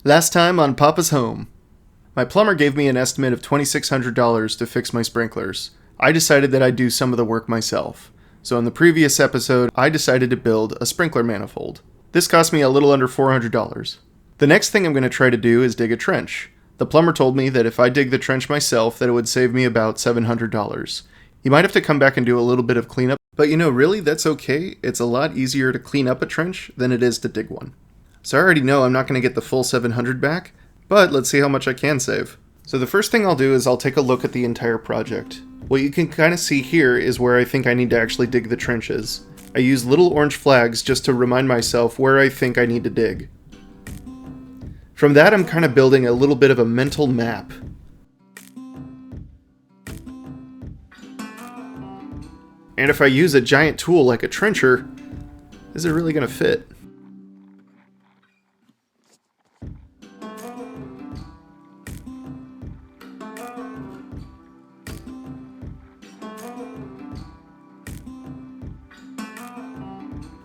Last time on Papa's Home. My plumber gave me an estimate of $2,600 to fix my sprinklers. I decided that I'd do some of the work myself. So in the previous episode, I decided to build a sprinkler manifold. This cost me a little under $400. The next thing I'm going to try to do is dig a trench. The plumber told me that if I dig the trench myself, that it would save me about $700. He might have to come back and do a little bit of cleanup, but really, that's okay. It's a lot easier to clean up a trench than it is to dig one. So I already know I'm not going to get the full $700 back, but let's see how much I can save. So the first thing I'll do is I'll take a look at the entire project. What you can kind of see here is where I think I need to actually dig the trenches. I use little orange flags just to remind myself where I think I need to dig. From that, I'm kind of building a little bit of a mental map. And if I use a giant tool like a trencher, is it really going to fit?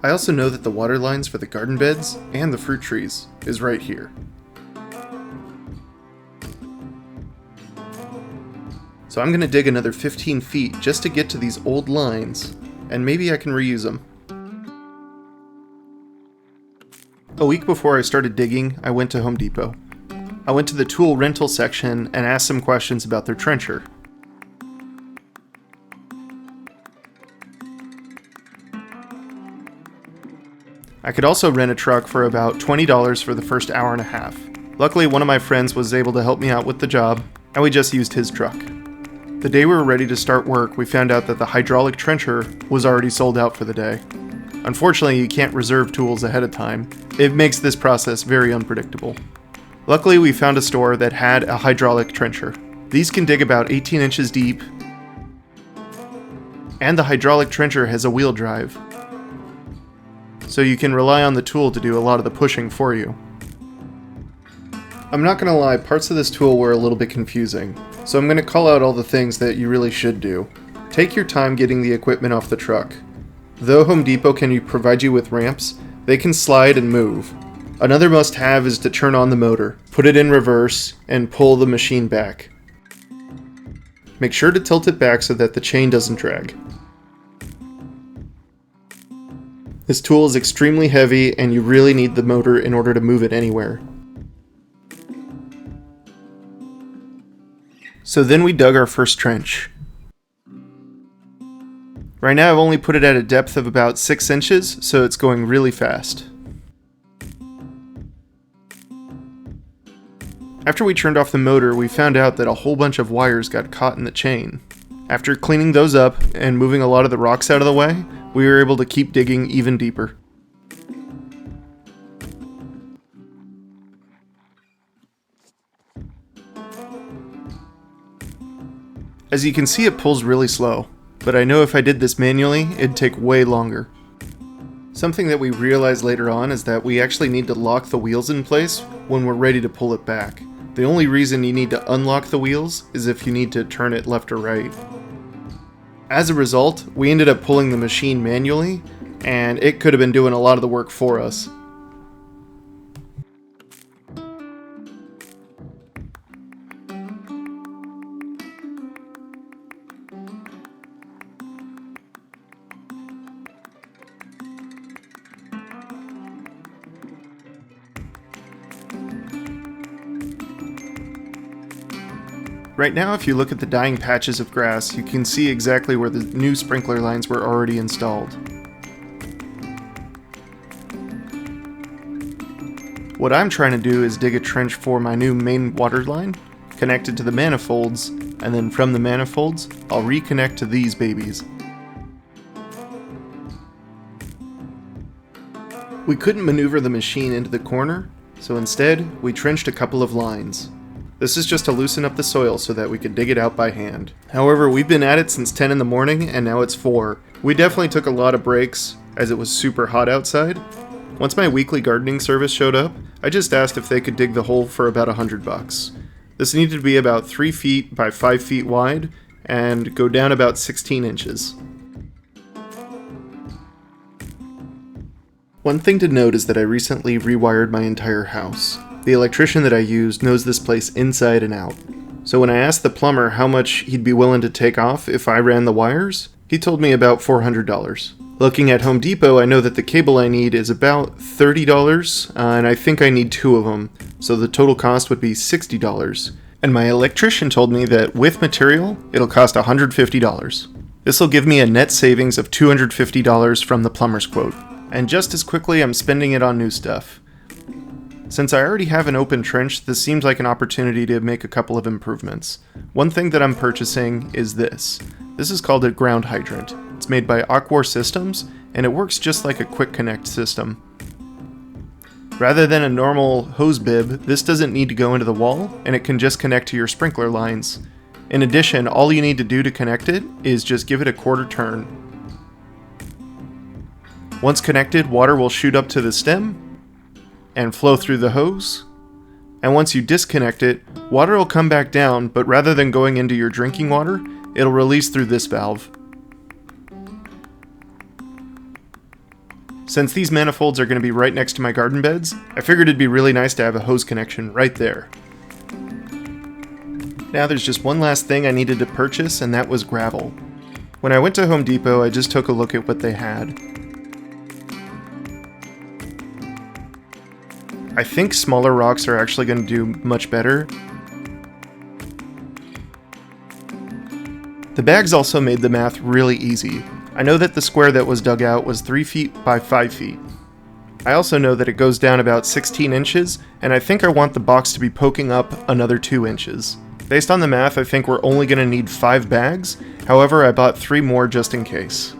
I also know that the water lines for the garden beds and the fruit trees is right here. So I'm going to dig another 15 feet just to get to these old lines, and maybe I can reuse them. A week before I started digging, I went to Home Depot. I went to the tool rental section and asked some questions about their trencher. I could also rent a truck for about $20 for the first hour and a half. Luckily, one of my friends was able to help me out with the job, and we just used his truck. The day we were ready to start work, we found out that the hydraulic trencher was already sold out for the day. Unfortunately, you can't reserve tools ahead of time. It makes this process very unpredictable. Luckily, we found a store that had a hydraulic trencher. These can dig about 18 inches deep, and the hydraulic trencher has a wheel drive, so you can rely on the tool to do a lot of the pushing for you. I'm not going to lie, parts of this tool were a little bit confusing, so I'm going to call out all the things that you really should do. Take your time getting the equipment off the truck. Though Home Depot can provide you with ramps, they can slide and move. Another must-have is to turn on the motor, put it in reverse, and pull the machine back. Make sure to tilt it back so that the chain doesn't drag. This tool is extremely heavy and you really need the motor in order to move it anywhere. So then we dug our first trench. Right now I've only put it at a depth of about 6 inches, so it's going really fast. After we turned off the motor, we found out that a whole bunch of wires got caught in the chain. After cleaning those up and moving a lot of the rocks out of the way, we were able to keep digging even deeper. As you can see, it pulls really slow, but I know if I did this manually, it'd take way longer. Something that we realized later on is that we actually need to lock the wheels in place when we're ready to pull it back. The only reason you need to unlock the wheels is if you need to turn it left or right. As a result, we ended up pulling the machine manually, and it could have been doing a lot of the work for us. Right now, if you look at the dying patches of grass, you can see exactly where the new sprinkler lines were already installed. What I'm trying to do is dig a trench for my new main water line, connect it to the manifolds, and then from the manifolds, I'll reconnect to these babies. We couldn't maneuver the machine into the corner, so instead, we trenched a couple of lines. This is just to loosen up the soil so that we could dig it out by hand. However, we've been at it since 10 in the morning and now it's 4. We definitely took a lot of breaks as it was super hot outside. Once my weekly gardening service showed up, I just asked if they could dig the hole for about $100. This needed to be about 3 feet by 5 feet wide and go down about 16 inches. One thing to note is that I recently rewired my entire house. The electrician that I used knows this place inside and out. So when I asked the plumber how much he'd be willing to take off if I ran the wires, he told me about $400. Looking at Home Depot, I know that the cable I need is about $30, and I think I need 2 of them, so the total cost would be $60. And my electrician told me that with material, it'll cost $150. This will give me a net savings of $250 from the plumber's quote. And just as quickly, I'm spending it on new stuff. Since I already have an open trench, this seems like an opportunity to make a couple of improvements. One thing that I'm purchasing is this. This is called a ground hydrant. It's made by Aquar Systems, and it works just like a quick connect system. Rather than a normal hose bib, this doesn't need to go into the wall, and it can just connect to your sprinkler lines. In addition, all you need to do to connect it is just give it a quarter turn. Once connected, water will shoot up to the stem and flow through the hose, and once you disconnect it, water will come back down, but rather than going into your drinking water, it'll release through this valve. Since these manifolds are going to be right next to my garden beds, I figured it'd be really nice to have a hose connection right there. Now there's just one last thing I needed to purchase, and that was gravel. When I went to Home Depot, I just took a look at what they had. I think smaller rocks are actually going to do much better. The bags also made the math really easy. I know that the square that was dug out was 3 feet by 5 feet. I also know that it goes down about 16 inches, and I think I want the box to be poking up another 2 inches. Based on the math, I think we're only going to need 5 bags, however I bought 3 more just in case.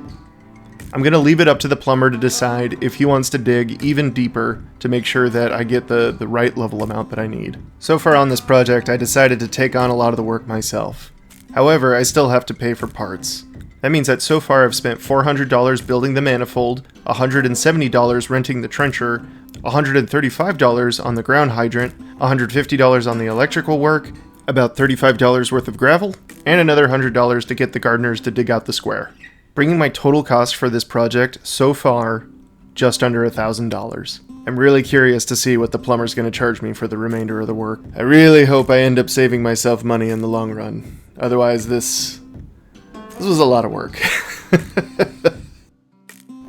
I'm going to leave it up to the plumber to decide if he wants to dig even deeper to make sure that I get the right level amount that I need. So far on this project, I decided to take on a lot of the work myself. However, I still have to pay for parts. That means that so far I've spent $400 building the manifold, $170 renting the trencher, $135 on the ground hydrant, $150 on the electrical work, about $35 worth of gravel, and another $100 to get the gardeners to dig out the square. Bringing my total cost for this project so far just under $1,000. I'm really curious to see what the plumber's going to charge me for the remainder of the work. I really hope I end up saving myself money in the long run. Otherwise, this was a lot of work.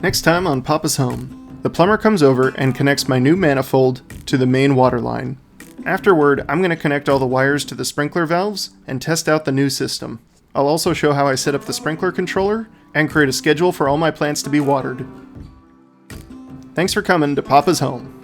Next time on Papa's Home, the plumber comes over and connects my new manifold to the main water line. Afterward, I'm going to connect all the wires to the sprinkler valves and test out the new system. I'll also show how I set up the sprinkler controller and create a schedule for all my plants to be watered. Thanks for coming to Papa's Home.